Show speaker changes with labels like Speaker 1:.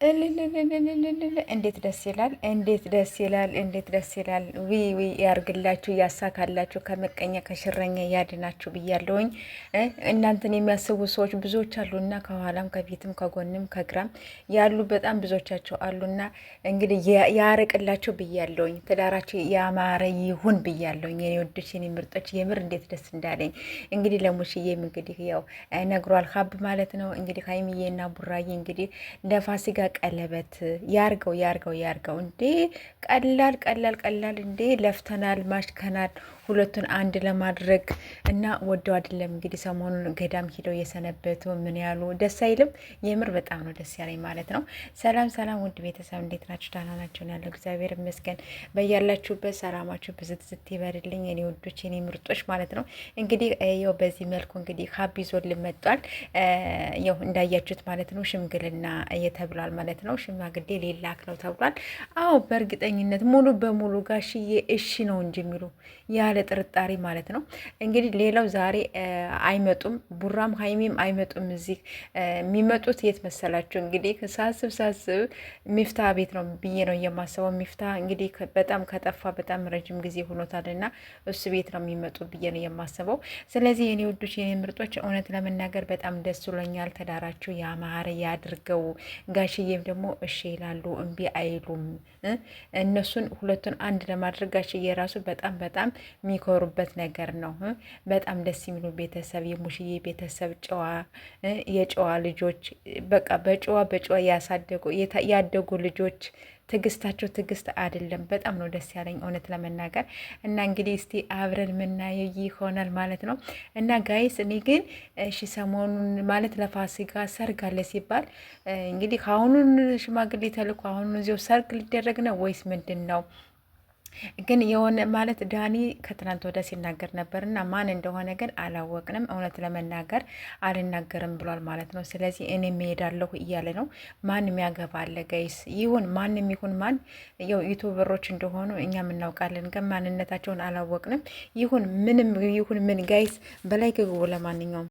Speaker 1: እንዴት ደስ ይላል! እንዴት ደስ ይላል! እንዴት ደስ ይላል! ዊ ያርግላችሁ፣ ያሳካላችሁ፣ ከምቀኛ ከሽረኛ ያድናችሁ ብያለሁኝ። እናንተን የሚያስቡ ሰዎች ብዙዎች አሉና ከኋላም ከፊትም ከጎንም ከግራም ያሉ በጣም ብዙዎቻቸው አሉና እንግዲህ ያርቅላችሁ ብያለሁኝ። ትዳራችሁ ያማረ ይሁን ብያለሁኝ። የኔ ወዶች፣ የኔ ምርጦች፣ የምር እንዴት ደስ እንዳለኝ እንግዲህ ለሙሽዬም እንግዲህ ያው ነግሯል ሀብ ማለት ነው። እንግዲህ ሀይሚዬና ቡራዬ እንግዲህ ለፋሲካ ቀለበት ያርገው እንዴ! ቀላል እንዴ! ለፍተናል፣ ማሽከናል ሁለቱን አንድ ለማድረግ እና ወደው አይደለም እንግዲህ ሰሞኑን ገዳም ሂደው የሰነበቱ ምን ያሉ ደስ አይልም? የምር በጣም ነው ደስ ያለኝ ማለት ነው። ሰላም ውድ ቤተሰብ እንዴት ናችሁ? ደህና ናችሁ? ያለው እግዚአብሔር ይመስገን። በያላችሁበት ሰላማችሁ ብዝት ይበርልኝ የኔ ውዶች፣ የኔ ምርጦች ማለት ነው። እንግዲህ ያው በዚህ መልኩ እንግዲህ ሀብ ይዞልን መጧል። ያው እንዳያችሁት ማለት ነው ሽምግልና እየተብሏል ማለት ነው። ሽማግሌ ሊላክ ነው ተብሏል። አዎ በእርግጠኝነት ሙሉ በሙሉ ጋሽዬ እሺ ነው እንጂ የሚሉ ያለ ጥርጣሬ ማለት ነው። እንግዲህ ሌላው ዛሬ አይመጡም፣ ቡራም ሀይሚም አይመጡም። እዚህ የሚመጡት የት መሰላችሁ? እንግዲህ ሳስብ ሚፍታ ቤት ነው ብዬ ነው የማስበው። ሚፍታ እንግዲህ በጣም ከጠፋ በጣም ረጅም ጊዜ ሆኖታል እና እሱ ቤት ነው የሚመጡ ብዬ ነው የማስበው። ስለዚህ የኔ ውዶች፣ የኔ ምርጦች እውነት ለመናገር በጣም ደስ ብሎኛል። ተዳራችሁ ያማረ ያድርገው። ጋሽዬም ደግሞ እሺ ይላሉ፣ እምቢ አይሉም። እነሱን ሁለቱን አንድ ለማድረግ ጋሽዬ ራሱ በጣም የሚኮሩበት ነገር ነው። በጣም ደስ የሚሉ ቤተሰብ፣ የሙሽዬ ቤተሰብ ጨዋ፣ የጨዋ ልጆች በቃ በጨዋ ያደጉ ልጆች ትዕግስታቸው ትዕግስት አይደለም። በጣም ነው ደስ ያለኝ እውነት ለመናገር እና እንግዲህ እስቲ አብረን የምናየው ይሆናል ማለት ነው። እና ጋይስ እኔ ግን እሺ ሰሞኑን ማለት ለፋሲካ ሰርግ አለ ሲባል እንግዲህ ከአሁኑን ሽማግሌ ተልኮ አሁኑን እዚያው ሰርግ ሊደረግ ነው ወይስ ምንድን ነው? ግን የሆነ ማለት ዳኒ ከትናንት ወደ ሲናገር ነበር እና ማን እንደሆነ ግን አላወቅንም። እውነት ለመናገር አልናገርም ብሏል ማለት ነው። ስለዚህ እኔ እሄዳለሁ እያለ ነው። ማን የሚያገባ አለ ጋይስ? ይሁን ማንም ይሁን ማን ያው ዩቱበሮች እንደሆኑ እኛም እናውቃለን፣ ግን ማንነታቸውን አላወቅንም። ይሁን ምንም ይሁን ምን ጋይስ በላይ ግቡ ለማንኛውም